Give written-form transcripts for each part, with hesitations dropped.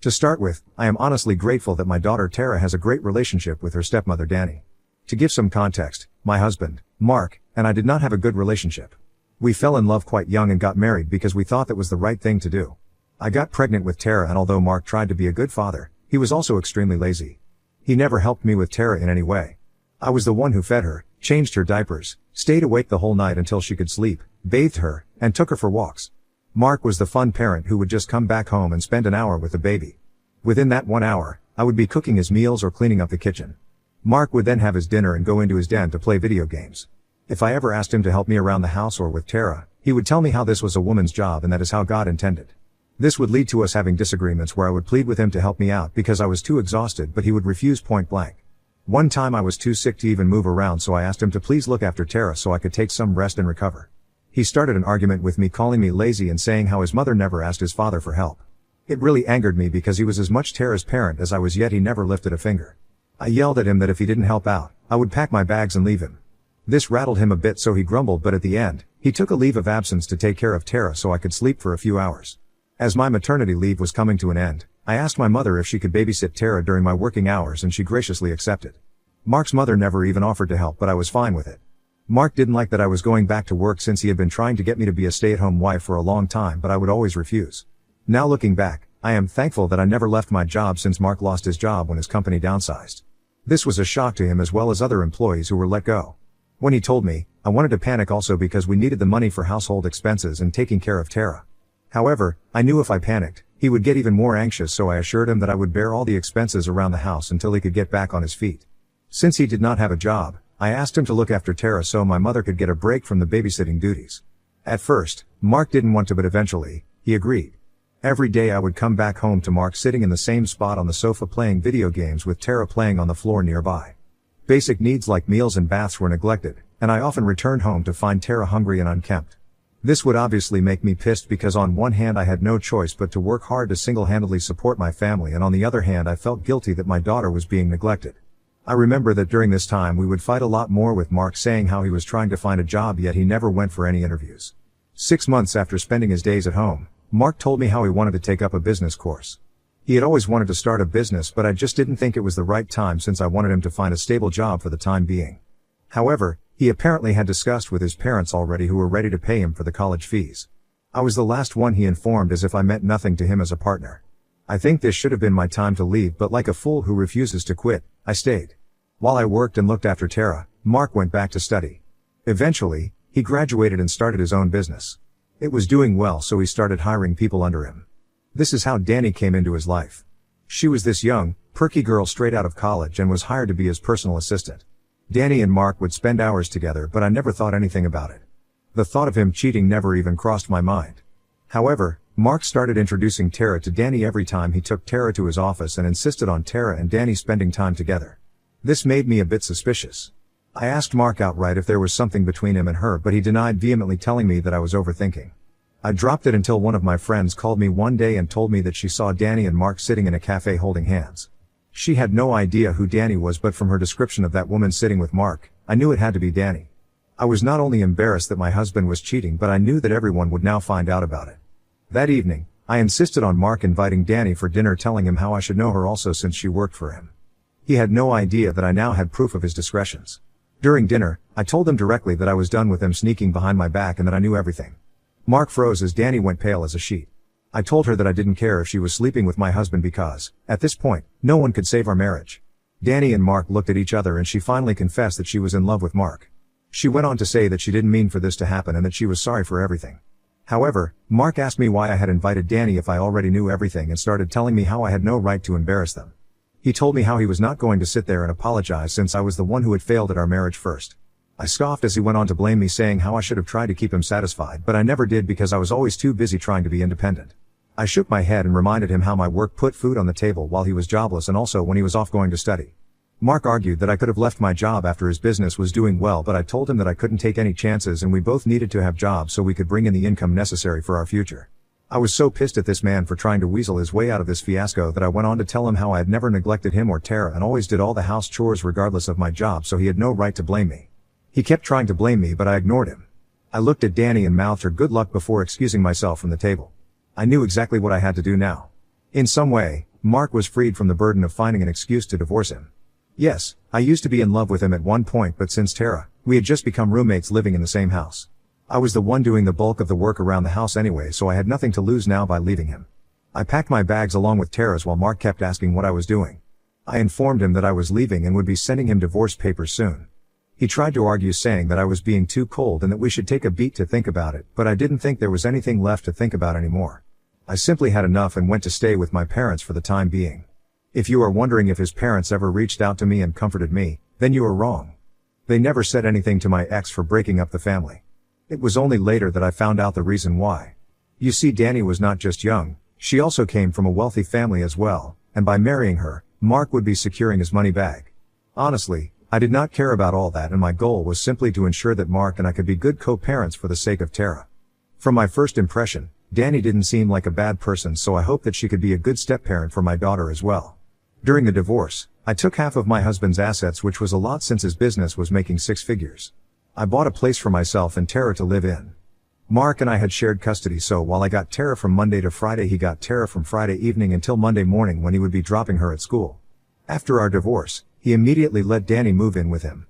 To start with, I am honestly grateful that my daughter Tara has a great relationship with her stepmother Danny. To give some context, my husband, Mark, and I did not have a good relationship. We fell in love quite young and got married because we thought that was the right thing to do. I got pregnant with Tara, and although Mark tried to be a good father, he was also extremely lazy. He never helped me with Tara in any way. I was the one who fed her, changed her diapers, stayed awake the whole night until she could sleep, bathed her, and took her for walks. Mark was the fun parent who would just come back home and spend an hour with the baby. Within that 1 hour, I would be cooking his meals or cleaning up the kitchen. Mark would then have his dinner and go into his den to play video games. If I ever asked him to help me around the house or with Tara, he would tell me how this was a woman's job and that is how God intended. This would lead to us having disagreements where I would plead with him to help me out because I was too exhausted, but he would refuse point blank. One time I was too sick to even move around, so I asked him to please look after Tara so I could take some rest and recover. He started an argument with me, calling me lazy and saying how his mother never asked his father for help. It really angered me because he was as much Tara's parent as I was, yet he never lifted a finger. I yelled at him that if he didn't help out, I would pack my bags and leave him. This rattled him a bit, so he grumbled, but at the end, he took a leave of absence to take care of Tara so I could sleep for a few hours. As my maternity leave was coming to an end, I asked my mother if she could babysit Tara during my working hours, and she graciously accepted. Mark's mother never even offered to help, but I was fine with it. Mark didn't like that I was going back to work since he had been trying to get me to be a stay-at-home wife for a long time, but I would always refuse. Now looking back, I am thankful that I never left my job since Mark lost his job when his company downsized. This was a shock to him as well as other employees who were let go. When he told me, I wanted to panic also because we needed the money for household expenses and taking care of Tara. However, I knew if I panicked, he would get even more anxious, so I assured him that I would bear all the expenses around the house until he could get back on his feet. Since he did not have a job, I asked him to look after Tara so my mother could get a break from the babysitting duties. At first, Mark didn't want to, but eventually, he agreed. Every day I would come back home to Mark sitting in the same spot on the sofa playing video games with Tara playing on the floor nearby. Basic needs like meals and baths were neglected, and I often returned home to find Tara hungry and unkempt. This would obviously make me pissed because on one hand I had no choice but to work hard to single-handedly support my family, and on the other hand I felt guilty that my daughter was being neglected. I remember that during this time we would fight a lot more, with Mark saying how he was trying to find a job yet he never went for any interviews. 6 months after spending his days at home, Mark told me how he wanted to take up a business course. He had always wanted to start a business, but I just didn't think it was the right time since I wanted him to find a stable job for the time being. However, he apparently had discussed with his parents already, who were ready to pay him for the college fees. I was the last one he informed, as if I meant nothing to him as a partner. I think this should have been my time to leave, but like a fool who refuses to quit, I stayed. While I worked and looked after Tara, Mark went back to study. Eventually, he graduated and started his own business. It was doing well, so he started hiring people under him. This is how Danny came into his life. She was this young, perky girl straight out of college and was hired to be his personal assistant. Danny and Mark would spend hours together, but I never thought anything about it. The thought of him cheating never even crossed my mind. However, Mark started introducing Tara to Danny every time he took Tara to his office and insisted on Tara and Danny spending time together. This made me a bit suspicious. I asked Mark outright if there was something between him and her, but he denied vehemently, telling me that I was overthinking. I dropped it until one of my friends called me one day and told me that she saw Danny and Mark sitting in a cafe holding hands. She had no idea who Danny was, but from her description of that woman sitting with Mark, I knew it had to be Danny. I was not only embarrassed that my husband was cheating, but I knew that everyone would now find out about it. That evening, I insisted on Mark inviting Danny for dinner, telling him how I should know her also since she worked for him. He had no idea that I now had proof of his discretions. During dinner, I told him directly that I was done with him sneaking behind my back and that I knew everything. Mark froze as Danny went pale as a sheet. I told her that I didn't care if she was sleeping with my husband because, at this point, no one could save our marriage. Danny and Mark looked at each other and she finally confessed that she was in love with Mark. She went on to say that she didn't mean for this to happen and that she was sorry for everything. However, Mark asked me why I had invited Danny if I already knew everything, and started telling me how I had no right to embarrass them. He told me how he was not going to sit there and apologize since I was the one who had failed at our marriage first. I scoffed as he went on to blame me, saying how I should have tried to keep him satisfied, but I never did because I was always too busy trying to be independent. I shook my head and reminded him how my work put food on the table while he was jobless and also when he was off going to study. Mark argued that I could have left my job after his business was doing well, but I told him that I couldn't take any chances and we both needed to have jobs so we could bring in the income necessary for our future. I was so pissed at this man for trying to weasel his way out of this fiasco that I went on to tell him how I had never neglected him or Tara and always did all the house chores regardless of my job, so he had no right to blame me. He kept trying to blame me, but I ignored him. I looked at Danny and mouthed her good luck before excusing myself from the table. I knew exactly what I had to do now. In some way, Mark was freed from the burden of finding an excuse to divorce him. Yes, I used to be in love with him at one point, but since Tara, we had just become roommates living in the same house. I was the one doing the bulk of the work around the house anyway, so I had nothing to lose now by leaving him. I packed my bags along with Tara's while Mark kept asking what I was doing. I informed him that I was leaving and would be sending him divorce papers soon. He tried to argue, saying that I was being too cold and that we should take a beat to think about it, but I didn't think there was anything left to think about anymore. I simply had enough and went to stay with my parents for the time being. If you are wondering if his parents ever reached out to me and comforted me, then you are wrong. They never said anything to my ex for breaking up the family. It was only later that I found out the reason why. You see, Danny was not just young, she also came from a wealthy family as well, and by marrying her, Mark would be securing his money bag. Honestly, I did not care about all that, and my goal was simply to ensure that Mark and I could be good co-parents for the sake of Tara. From my first impression, Danny didn't seem like a bad person, so I hoped that she could be a good step-parent for my daughter as well. During the divorce, I took half of my husband's assets, which was a lot since his business was making 6 figures. I bought a place for myself and Tara to live in. Mark and I had shared custody, so while I got Tara from Monday to Friday, he got Tara from Friday evening until Monday morning when he would be dropping her at school. After our divorce, he immediately let Danny move in with him.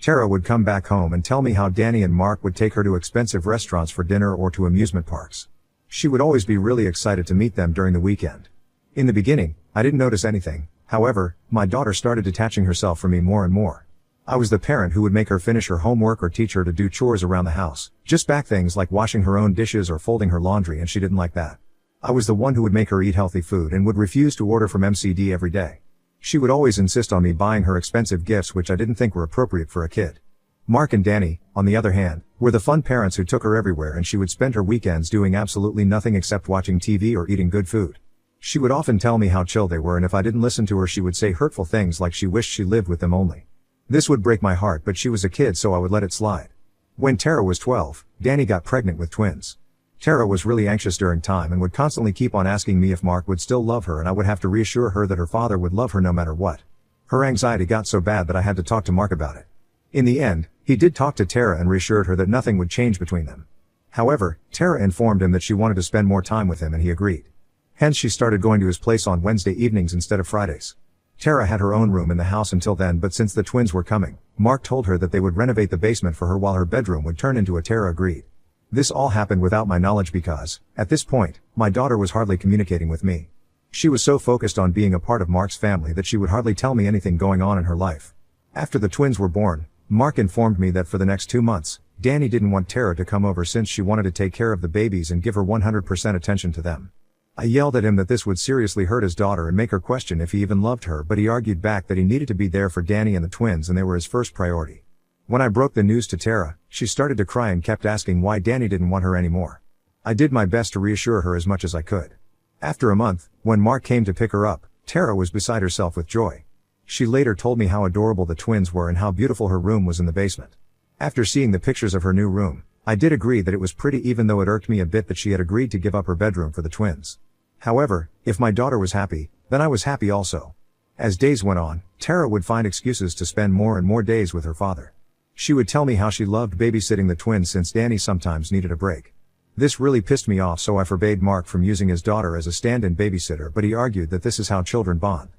Tara would come back home and tell me how Danny and Mark would take her to expensive restaurants for dinner or to amusement parks. She would always be really excited to meet them during the weekend. In the beginning, I didn't notice anything. However, my daughter started detaching herself from me more and more. I was the parent who would make her finish her homework or teach her to do chores around the house, just back things like washing her own dishes or folding her laundry, and she didn't like that. I was the one who would make her eat healthy food and would refuse to order from MCD every day. She would always insist on me buying her expensive gifts, which I didn't think were appropriate for a kid. Mark and Danny, on the other hand, were the fun parents who took her everywhere, and she would spend her weekends doing absolutely nothing except watching TV or eating good food. She would often tell me how chill they were, and if I didn't listen to her, she would say hurtful things like she wished she lived with them only. This would break my heart, but she was a kid, so I would let it slide. When Tara was 12, Danny got pregnant with twins. Tara was really anxious during time and would constantly keep on asking me if Mark would still love her, and I would have to reassure her that her father would love her no matter what. Her anxiety got so bad that I had to talk to Mark about it. In the end, he did talk to Tara and reassured her that nothing would change between them. However, Tara informed him that she wanted to spend more time with him, and he agreed. Hence, she started going to his place on Wednesday evenings instead of Fridays. Tara had her own room in the house until then, but since the twins were coming, Mark told her that they would renovate the basement for her while her bedroom would turn into a. Tara agreed. This all happened without my knowledge because, at this point, my daughter was hardly communicating with me. She was so focused on being a part of Mark's family that she would hardly tell me anything going on in her life. After the twins were born, Mark informed me that for the next 2 months, Danny didn't want Tara to come over since she wanted to take care of the babies and give her 100% attention to them. I yelled at him that this would seriously hurt his daughter and make her question if he even loved her, but he argued back that he needed to be there for Danny and the twins and they were his first priority. When I broke the news to Tara, she started to cry and kept asking why Danny didn't want her anymore. I did my best to reassure her as much as I could. After a month, when Mark came to pick her up, Tara was beside herself with joy. She later told me how adorable the twins were and how beautiful her room was in the basement. After seeing the pictures of her new room, I did agree that it was pretty, even though it irked me a bit that she had agreed to give up her bedroom for the twins. However, if my daughter was happy, then I was happy also. As days went on, Tara would find excuses to spend more and more days with her father. She would tell me how she loved babysitting the twins since Danny sometimes needed a break. This really pissed me off, so I forbade Mark from using his daughter as a stand-in babysitter, but he argued that this is how children bond.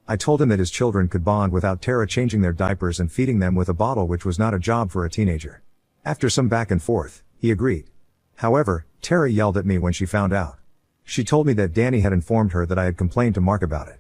I told him that his children could bond without Tara changing their diapers and feeding them with a bottle, which was not a job for a teenager. After some back and forth, he agreed. However, Tara yelled at me when she found out. She told me that Danny had informed her that I had complained to Mark about it.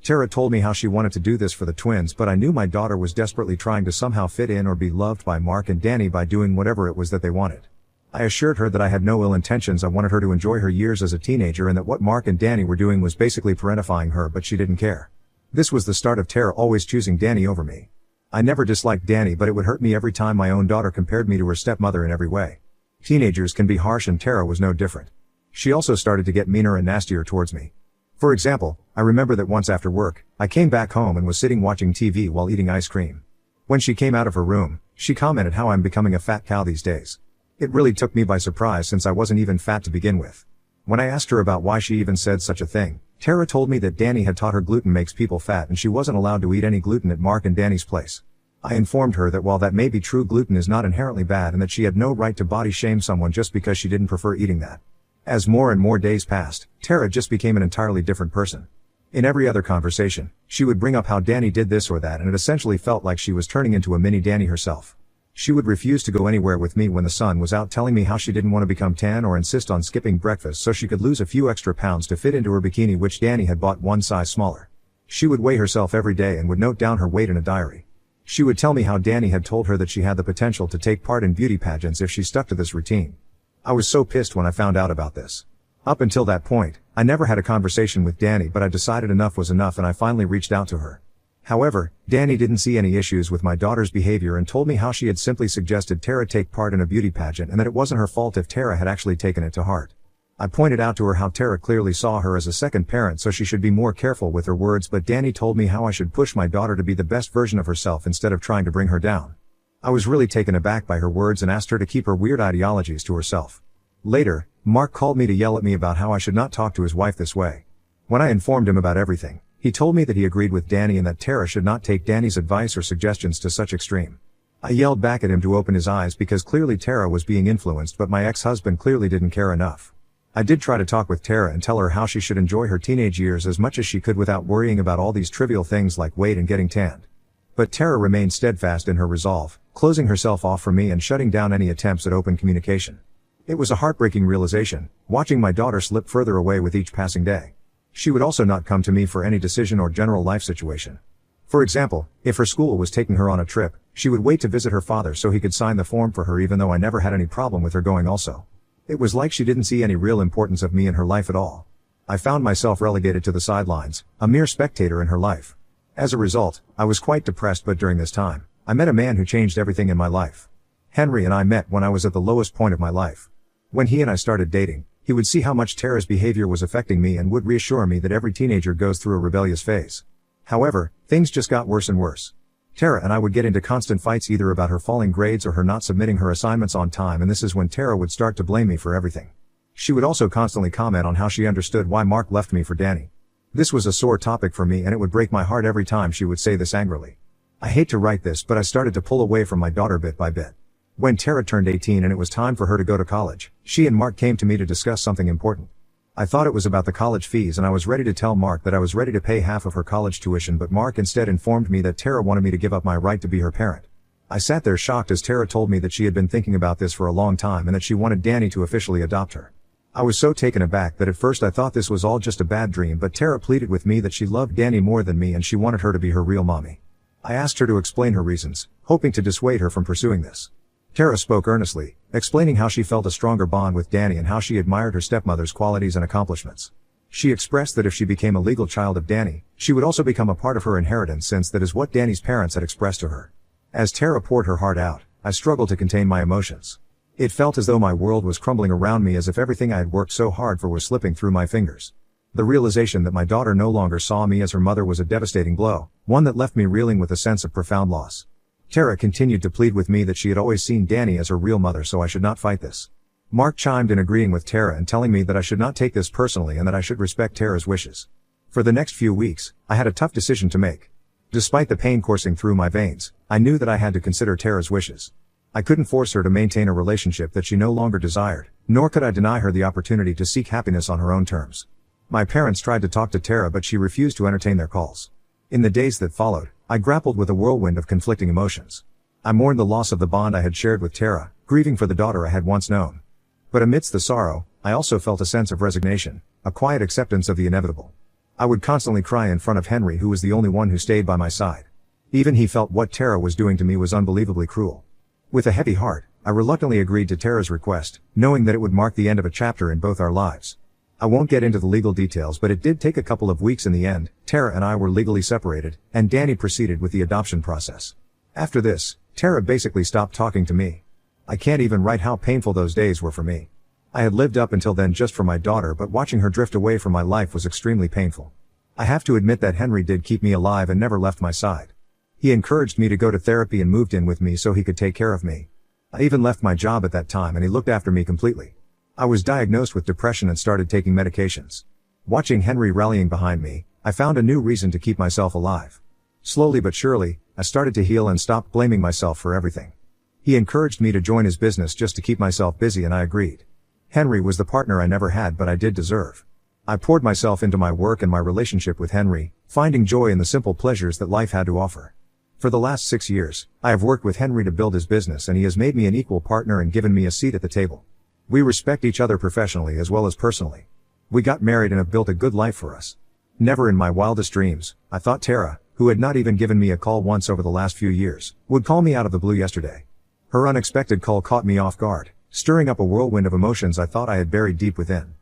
Tara told me how she wanted to do this for the twins, but I knew my daughter was desperately trying to somehow fit in or be loved by Mark and Danny by doing whatever it was that they wanted. I assured her that I had no ill intentions. I wanted her to enjoy her years as a teenager and that what Mark and Danny were doing was basically parentifying her, but she didn't care. This was the start of Tara always choosing Danny over me. I never disliked Danny, but it would hurt me every time my own daughter compared me to her stepmother in every way. Teenagers can be harsh, and Tara was no different. She also started to get meaner and nastier towards me. For example, I remember that once after work, I came back home and was sitting watching TV while eating ice cream. When she came out of her room, she commented how I'm becoming a fat cow these days. It really took me by surprise since I wasn't even fat to begin with. When I asked her about why she even said such a thing, Tara told me that Danny had taught her gluten makes people fat and she wasn't allowed to eat any gluten at Mark and Danny's place. I informed her that while that may be true, gluten is not inherently bad and that she had no right to body shame someone just because she didn't prefer eating that. As more and more days passed, Tara just became an entirely different person. In every other conversation, she would bring up how Danny did this or that, and it essentially felt like she was turning into a mini Danny herself. She would refuse to go anywhere with me when the sun was out, telling me how she didn't want to become tan or insist on skipping breakfast so she could lose a few extra pounds to fit into her bikini, which Danny had bought one size smaller. She would weigh herself every day and would note down her weight in a diary. She would tell me how Danny had told her that she had the potential to take part in beauty pageants if she stuck to this routine. I was so pissed when I found out about this. Up until that point, I never had a conversation with Danny, but I decided enough was enough and I finally reached out to her. However, Danny didn't see any issues with my daughter's behavior and told me how she had simply suggested Tara take part in a beauty pageant and that it wasn't her fault if Tara had actually taken it to heart. I pointed out to her how Tara clearly saw her as a second parent, so she should be more careful with her words, but Danny told me how I should push my daughter to be the best version of herself instead of trying to bring her down. I was really taken aback by her words and asked her to keep her weird ideologies to herself. Later, Mark called me to yell at me about how I should not talk to his wife this way. When I informed him about everything, he told me that he agreed with Danny and that Tara should not take Danny's advice or suggestions to such extreme. I yelled back at him to open his eyes because clearly Tara was being influenced, but my ex-husband clearly didn't care enough. I did try to talk with Tara and tell her how she should enjoy her teenage years as much as she could without worrying about all these trivial things like weight and getting tanned. But Tara remained steadfast in her resolve, closing herself off from me and shutting down any attempts at open communication. It was a heartbreaking realization, watching my daughter slip further away with each passing day. She would also not come to me for any decision or general life situation. For example, if her school was taking her on a trip, she would wait to visit her father so he could sign the form for her, even though I never had any problem with her going also. It was like she didn't see any real importance of me in her life at all. I found myself relegated to the sidelines, a mere spectator in her life. As a result, I was quite depressed, but during this time, I met a man who changed everything in my life. Henry and I met when I was at the lowest point of my life. When he and I started dating, he would see how much Tara's behavior was affecting me and would reassure me that every teenager goes through a rebellious phase. However, things just got worse and worse. Tara and I would get into constant fights either about her falling grades or her not submitting her assignments on time, and this is when Tara would start to blame me for everything. She would also constantly comment on how she understood why Mark left me for Danny. This was a sore topic for me and it would break my heart every time she would say this angrily. I hate to write this, but I started to pull away from my daughter bit by bit. When Tara turned 18 and it was time for her to go to college, she and Mark came to me to discuss something important. I thought it was about the college fees and I was ready to tell Mark that I was ready to pay half of her college tuition, but Mark instead informed me that Tara wanted me to give up my right to be her parent. I sat there shocked as Tara told me that she had been thinking about this for a long time and that she wanted Danny to officially adopt her. I was so taken aback that at first I thought this was all just a bad dream, but Tara pleaded with me that she loved Danny more than me and she wanted her to be her real mommy. I asked her to explain her reasons, hoping to dissuade her from pursuing this. Tara spoke earnestly, explaining how she felt a stronger bond with Danny and how she admired her stepmother's qualities and accomplishments. She expressed that if she became a legal child of Danny, she would also become a part of her inheritance, since that is what Danny's parents had expressed to her. As Tara poured her heart out, I struggled to contain my emotions. It felt as though my world was crumbling around me, as if everything I had worked so hard for was slipping through my fingers. The realization that my daughter no longer saw me as her mother was a devastating blow, one that left me reeling with a sense of profound loss. Tara continued to plead with me that she had always seen Danny as her real mother, so I should not fight this. Mark chimed in, agreeing with Tara and telling me that I should not take this personally and that I should respect Tara's wishes. For the next few weeks, I had a tough decision to make. Despite the pain coursing through my veins, I knew that I had to consider Tara's wishes. I couldn't force her to maintain a relationship that she no longer desired, nor could I deny her the opportunity to seek happiness on her own terms. My parents tried to talk to Tara, but she refused to entertain their calls. In the days that followed, I grappled with a whirlwind of conflicting emotions. I mourned the loss of the bond I had shared with Tara, grieving for the daughter I had once known. But amidst the sorrow, I also felt a sense of resignation, a quiet acceptance of the inevitable. I would constantly cry in front of Henry, who was the only one who stayed by my side. Even he felt what Tara was doing to me was unbelievably cruel. With a heavy heart, I reluctantly agreed to Tara's request, knowing that it would mark the end of a chapter in both our lives. I won't get into the legal details, but it did take a couple of weeks in the end. Tara and I were legally separated, and Danny proceeded with the adoption process. After this, Tara basically stopped talking to me. I can't even write how painful those days were for me. I had lived up until then just for my daughter, but watching her drift away from my life was extremely painful. I have to admit that Henry did keep me alive and never left my side. He encouraged me to go to therapy and moved in with me so he could take care of me. I even left my job at that time and he looked after me completely. I was diagnosed with depression and started taking medications. Watching Henry rallying behind me, I found a new reason to keep myself alive. Slowly but surely, I started to heal and stopped blaming myself for everything. He encouraged me to join his business just to keep myself busy, and I agreed. Henry was the partner I never had but I did deserve. I poured myself into my work and my relationship with Henry, finding joy in the simple pleasures that life had to offer. For the last 6 years, I have worked with Henry to build his business, and he has made me an equal partner and given me a seat at the table. We respect each other professionally as well as personally. We got married and have built a good life for us. Never in my wildest dreams, I thought Tara, who had not even given me a call once over the last few years, would call me out of the blue yesterday. Her unexpected call caught me off guard, stirring up a whirlwind of emotions I thought I had buried deep within.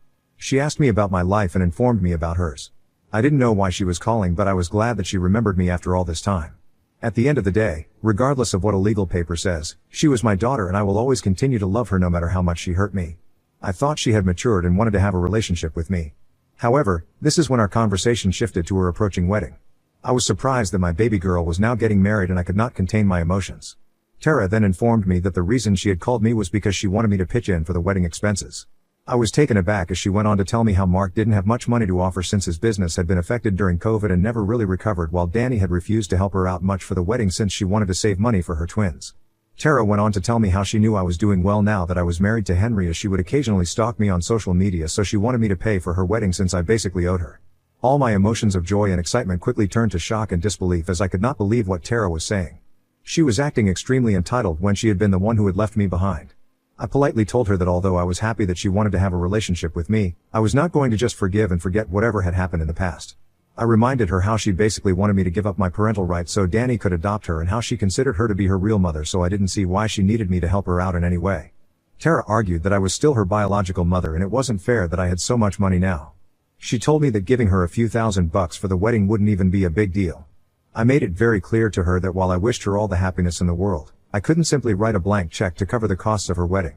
She asked me about my life and informed me about hers. I didn't know why she was calling, but I was glad that she remembered me after all this time. At the end of the day, regardless of what a legal paper says, she was my daughter and I will always continue to love her no matter how much she hurt me. I thought she had matured and wanted to have a relationship with me. However, this is when our conversation shifted to her approaching wedding. I was surprised that my baby girl was now getting married and I could not contain my emotions. Tara then informed me that the reason she had called me was because she wanted me to pitch in for the wedding expenses. I was taken aback as she went on to tell me how Mark didn't have much money to offer since his business had been affected during COVID and never really recovered, while Danny had refused to help her out much for the wedding since she wanted to save money for her twins. Tara went on to tell me how she knew I was doing well now that I was married to Henry, as she would occasionally stalk me on social media, so she wanted me to pay for her wedding since I basically owed her. All my emotions of joy and excitement quickly turned to shock and disbelief as I could not believe what Tara was saying. She was acting extremely entitled when she had been the one who had left me behind. I politely told her that although I was happy that she wanted to have a relationship with me, I was not going to just forgive and forget whatever had happened in the past. I reminded her how she basically wanted me to give up my parental rights so Danny could adopt her, and how she considered her to be her real mother, so I didn't see why she needed me to help her out in any way. Tara argued that I was still her biological mother and it wasn't fair that I had so much money now. She told me that giving her a few $1,000s for the wedding wouldn't even be a big deal. I made it very clear to her that while I wished her all the happiness in the world, I couldn't simply write a blank check to cover the costs of her wedding.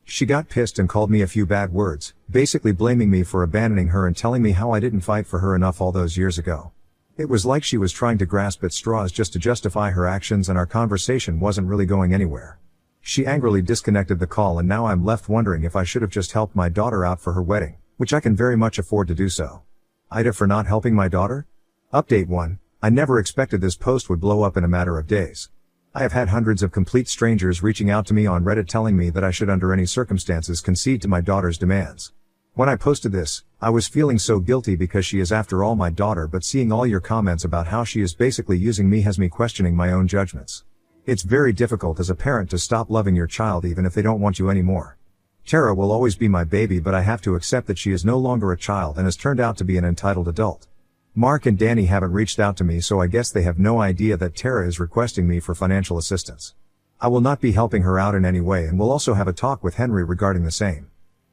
She got pissed and called me a few bad words, basically blaming me for abandoning her and telling me how I didn't fight for her enough all those years ago. It was like she was trying to grasp at straws just to justify her actions, and our conversation wasn't really going anywhere. She angrily disconnected the call, and now I'm left wondering if I should have just helped my daughter out for her wedding, which I can very much afford to do so. Ida for not helping my daughter? Update 1. I never expected this post would blow up in a matter of days. I have had hundreds of complete strangers reaching out to me on Reddit telling me that I should under any circumstances concede to my daughter's demands. When I posted this, I was feeling so guilty because she is after all my daughter, but seeing all your comments about how she is basically using me has me questioning my own judgments. It's very difficult as a parent to stop loving your child even if they don't want you anymore. Tara will always be my baby, but I have to accept that she is no longer a child and has turned out to be an entitled adult. Mark and Danny haven't reached out to me, so I guess they have no idea that Tara is requesting me for financial assistance. I will not be helping her out in any way and will also have a talk with Henry regarding the same.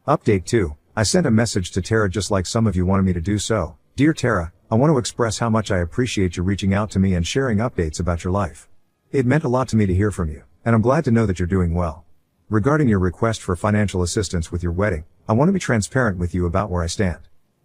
Update 2. I sent a message to Tara just like some of you wanted me to do so. Dear Tara, I want to express how much I appreciate you reaching out to me and sharing updates about your life. It meant a lot to me to hear from you, and I'm glad to know that you're doing well. Regarding your request for financial assistance with your wedding, I want to be transparent with you about where I stand.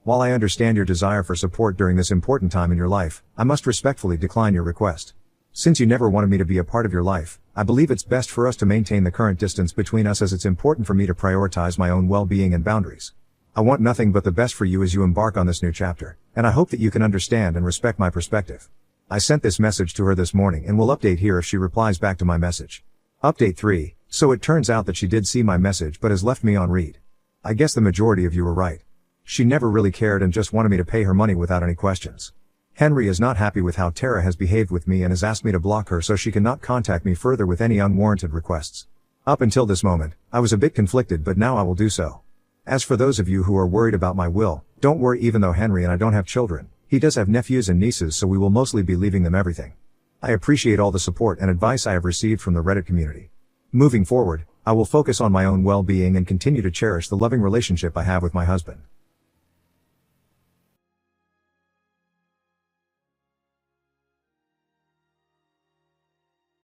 While I understand your desire for support during this important time in your life, I must respectfully decline your request. Since you never wanted me to be a part of your life, I believe it's best for us to maintain the current distance between us, as it's important for me to prioritize my own well-being and boundaries. I want nothing but the best for you as you embark on this new chapter, and I hope that you can understand and respect my perspective. I sent this message to her this morning and will update here if she replies back to my message. Update 3. So it turns out that she did see my message but has left me on read. I guess the majority of you were right. She never really cared and just wanted me to pay her money without any questions. Henry is not happy with how Tara has behaved with me and has asked me to block her so she cannot contact me further with any unwarranted requests. Up until this moment, I was a bit conflicted, but now I will do so. As for those of you who are worried about my will, don't worry. Even though Henry and I don't have children, he does have nephews and nieces, so we will mostly be leaving them everything. I appreciate all the support and advice I have received from the Reddit community. Moving forward, I will focus on my own well-being and continue to cherish the loving relationship I have with my husband.